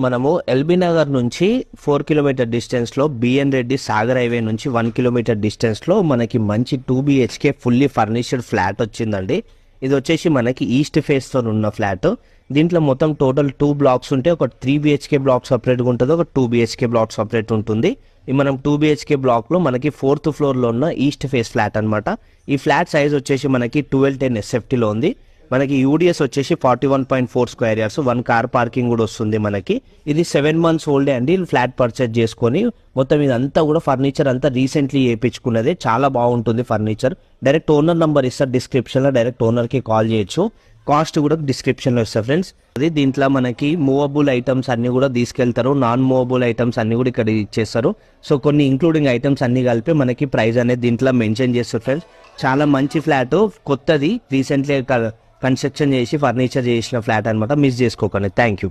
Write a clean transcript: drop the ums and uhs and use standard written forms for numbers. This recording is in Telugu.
మనము ఎల్బీ నగర్ నుంచి 4 కిలోమీటర్ డిస్టెన్స్లో బిఎన్ రెడ్డి సాగర్ హైవే నుంచి 1 కిలోమీటర్ డిస్టెన్స్లో మనకి మంచి 2 BHK ఫుల్లీ ఫర్నిష్డ్ ఫ్లాట్ వచ్చిందండి. ఇది వచ్చేసి మనకి ఈస్ట్ ఫేస్తో ఉన్న ఫ్లాట్. దీంట్లో మొత్తం టోటల్ 2 బ్లాక్స్ ఉంటే ఒక 3 BHK బ్లాక్ సపరేట్గా ఉంటుంది, ఒక 2 BHK బ్లాక్ సపరేట్ ఉంటుంది. మనం 2 BHK బ్లాక్లో మనకి 4th ఫ్లోర్లో ఉన్న ఈస్ట్ ఫేస్ ఫ్లాట్ అనమాట. ఈ ఫ్లాట్ సైజ్ వచ్చేసి మనకి 1210 SFTలో ఉంది. మనకి యూడిఎస్ వచ్చేసి 41.4 స్క్వేర్ యార్డ్స్, 1 కార్ పార్కింగ్ కూడా వస్తుంది మనకి. ఇది 7 months ఓల్డే అండి. ఫ్లాట్ పర్చేజ్ చేసుకొని మొత్తం ఇదంతా కూడా ఫర్నిచర్ అంతా రీసెంట్లీ వేయించుకున్నదే. చాలా బాగుంటుంది ఫర్నిచర్. డైరెక్ట్ ఓనర్ నంబర్ ఇస్తారు డిస్క్రిప్షన్లో, డైరెక్ట్ ఓనర్కి కాల్ చేయొచ్చు. కాస్ట్ కూడా డిస్క్రిప్షన్లో ఇస్తారు ఫ్రెండ్స్. అది దీంట్లో మనకి మూవబుల్ ఐటమ్స్ అన్ని కూడా తీసుకెళ్తారు, నాన్ మూవబుల్ ఐటమ్స్ అన్ని కూడా ఇక్కడ ఇచ్చేస్తారు. సో కొన్ని ఇంక్లూడింగ్ ఐటమ్స్ అన్ని కలిపి మనకి ప్రైస్ అనేది దీంట్లో మెన్షన్ చేస్తారు ఫ్రెండ్స్. చాలా మంచి ఫ్లాట్, కొత్తది, రీసెంట్లీ కన్స్ట్రక్షన్ చేసి ఫర్నిచర్ చేసిన ఫ్లాట్ అనమాట. మిస్ చేసుకోకండి. Thank you.